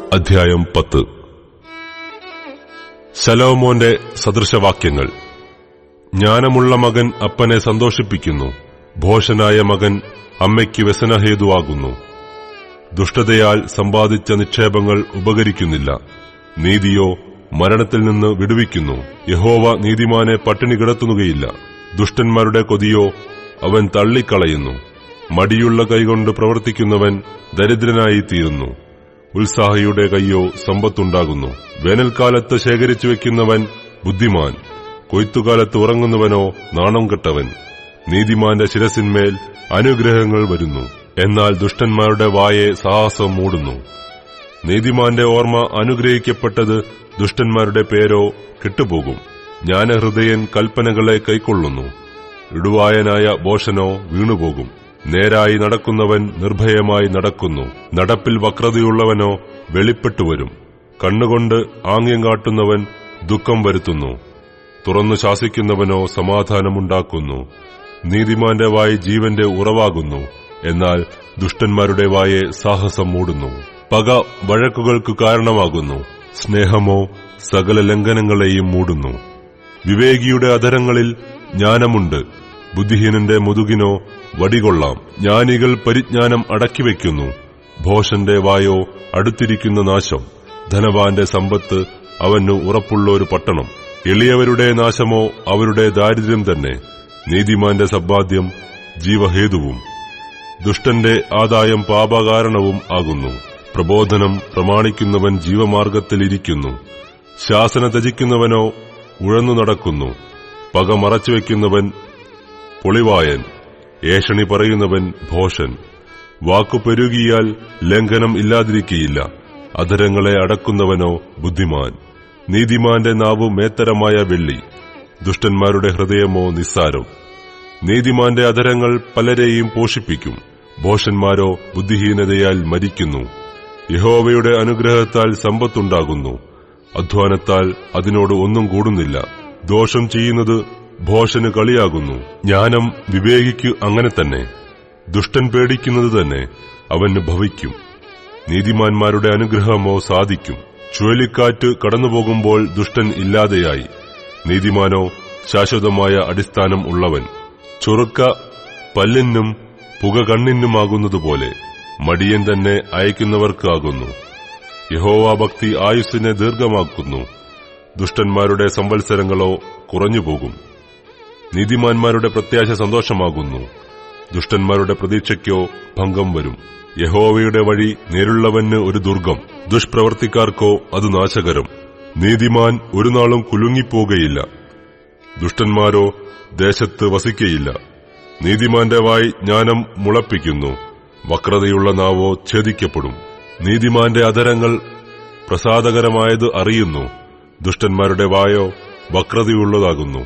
അധ്യായം 10. ശലോമോന്റെ സദൃശവാക്യങ്ങൾ. ജ്ഞാനമുള്ള മകൻ അപ്പനെ സന്തോഷിപ്പിക്കുന്നു, ഭോഷനായ മകൻ അമ്മയ്ക്ക് വ്യസനഹേതുവാകുന്നു. ദുഷ്ടതയാൽ സമ്പാദിച്ച നിക്ഷേപങ്ങൾ ഉപകരിക്കുന്നില്ല, നീതിയോ മരണത്തിൽ നിന്ന് വിടുവിക്കുന്നു. യഹോവ നീതിമാനെ പട്ടിണി കിടത്തുകയില്ല, ദുഷ്ടന്മാരുടെ കൊതിയോ അവൻ തള്ളിക്കളയുന്നു. മടിയുള്ള കൈകൊണ്ട് പ്രവർത്തിക്കുന്നവൻ ദരിദ്രനായിത്തീരുന്നു, ഉത്സാഹിയുടെ കയ്യോ സമ്പത്തുണ്ടാകുന്നു. വേനൽക്കാലത്ത് ശേഖരിച്ചു വെക്കുന്നവൻ ബുദ്ധിമാൻ, കൊയ്ത്തുകാലത്ത് ഉറങ്ങുന്നവനോ നാണം കെട്ടവൻ. നീതിമാന്റെ ശിരസിന്മേൽ അനുഗ്രഹങ്ങൾ വരുന്നു, എന്നാൽ ദുഷ്ടന്മാരുടെ വായെ സാഹസം മൂടുന്നു. നീതിമാന്റെ ഓർമ്മ അനുഗ്രഹിക്കപ്പെട്ടത്, ദുഷ്ടന്മാരുടെ പേരോ കെട്ടുപോകും. ജ്ഞാനഹൃദയൻ കൽപ്പനകളെ കൈക്കൊള്ളുന്നു, ഇടുവായനായ ഭോഷനോ വീണുപോകും. നേരായി നടക്കുന്നവൻ നിർഭയമായി നടക്കുന്നു, നടപ്പിൽ വക്രതയുള്ളവനോ വെളിപ്പെട്ടുവരും. കണ്ണുകൊണ്ട് ആംഗ്യം കാട്ടുന്നവൻ ദുഃഖം വരുത്തുന്നു, തുറന്നു ശാസിക്കുന്നവനോ സമാധാനമുണ്ടാക്കുന്നു. നീതിമാന്റെ വായ് ജീവന്റെ ഉറവാകുന്നു, എന്നാൽ ദുഷ്ടന്മാരുടെ വായെ സാഹസം മൂടുന്നു. പക വഴക്കുകൾക്ക് കാരണമാകുന്നു, സ്നേഹമോ സകല ലംഘനങ്ങളെയും മൂടുന്നു. വിവേകിയുടെ അധരങ്ങളിൽ ജ്ഞാനമുണ്ട്, ബുദ്ധിഹീനന്റെ മുതുകിനോ വടികൊള്ളാം. ജ്ഞാനികൾ പരിജ്ഞാനം അടക്കിവെക്കുന്നു, ഭോഷന്റെ വായോ അടുത്തിരിക്കുന്ന നാശം. ധനവാന്റെ സമ്പത്ത് അവന് ഉറപ്പുള്ള ഒരു പട്ടണം, എളിയവരുടെ നാശമോ അവരുടെ ദാരിദ്ര്യം തന്നെ. നീതിമാന്റെ സമ്പാദ്യം ജീവഹേതുവും, ദുഷ്ടന്റെ ആദായം പാപകാരണവും ആകുന്നു. പ്രബോധനം പ്രമാണിക്കുന്നവൻ ജീവമാർഗത്തിലിരിക്കുന്നു, ശാസന ത്യജിക്കുന്നവനോ ഉഴന്നു നടക്കുന്നു. പക മറച്ചുവെക്കുന്നവൻ പൊളിവായൻ, ഏഷണി പറയുന്നവൻ ഭോഷൻ. വാക്കു പെരുകിയാൽ ലംഘനം ഇല്ലാതിരിക്കയില്ല, അധരങ്ങളെ അടക്കുന്നവനോ ബുദ്ധിമാൻ. നീതിമാന്റെ നാവ് മേത്തരമായ വെള്ളി, ദുഷ്ടന്മാരുടെ ഹൃദയമോ നിസ്സാരം. നീതിമാന്റെ അധരങ്ങൾ പലരെയും പോഷിപ്പിക്കും, ഭോഷന്മാരോ ബുദ്ധിഹീനതയാൽ മരിക്കുന്നു. യഹോവയുടെ അനുഗ്രഹത്താൽ സമ്പത്തുണ്ടാകുന്നു, അധ്വാനത്താൽ അതിനോട് ഒന്നും കൂടുന്നില്ല. ദോഷം ചെയ്യുന്നത് ഭോഷന് കളിയാകുന്നു, ജ്ഞാനം വിവേകിക്ക് അങ്ങനെ തന്നെ. ദുഷ്ടൻ പേടിക്കുന്നത് തന്നെ അവന് ഭവിക്കും, നീതിമാന്മാരുടെ അനുഗ്രഹമോ സാധിക്കും. ചുഴലിക്കാറ്റ് കടന്നുപോകുമ്പോൾ ദുഷ്ടൻ ഇല്ലാതെയായി, നീതിമാനോ ശാശ്വതമായ അടിസ്ഥാനം ഉള്ളവൻ. ചൊറുക്ക പല്ലിനും പുക കണ്ണിനുമാകുന്നതുപോലെ മടിയൻ തന്നെ അയക്കുന്നവർക്കാകുന്നു. യഹോവാഭക്തി ആയുസ്സിനെ ദീർഘമാക്കുന്നു, ദുഷ്ടന്മാരുടെ സംവത്സരങ്ങളോ കുറഞ്ഞുപോകും. നീതിമാന്മാരുടെ പ്രത്യാശ സന്തോഷമാകുന്നു, ദുഷ്ടന്മാരുടെ പ്രതീക്ഷയ്ക്കോ ഭംഗം വരും. യഹോവയുടെ വഴി നേരുള്ളവന് ഒരു ദുർഗം, ദുഷ്പ്രവർത്തിക്കാർക്കോ അത് നാശകരം. നീതിമാൻ ഒരു നാളും കുലുങ്ങിപ്പോകയില്ല, ദുഷ്ടന്മാരോ ദേശത്ത് വസിക്കയില്ല. നീതിമാന്റെ വായ് ജ്ഞാനം മുളപ്പിക്കുന്നു, വക്രതയുള്ള നാവോ ഛേദിക്കപ്പെടും. നീതിമാന്റെ അധരങ്ങൾ പ്രസാദകരമായത് അറിയുന്നു, ദുഷ്ടന്മാരുടെ വായോ വക്രതയുള്ളതാകുന്നു.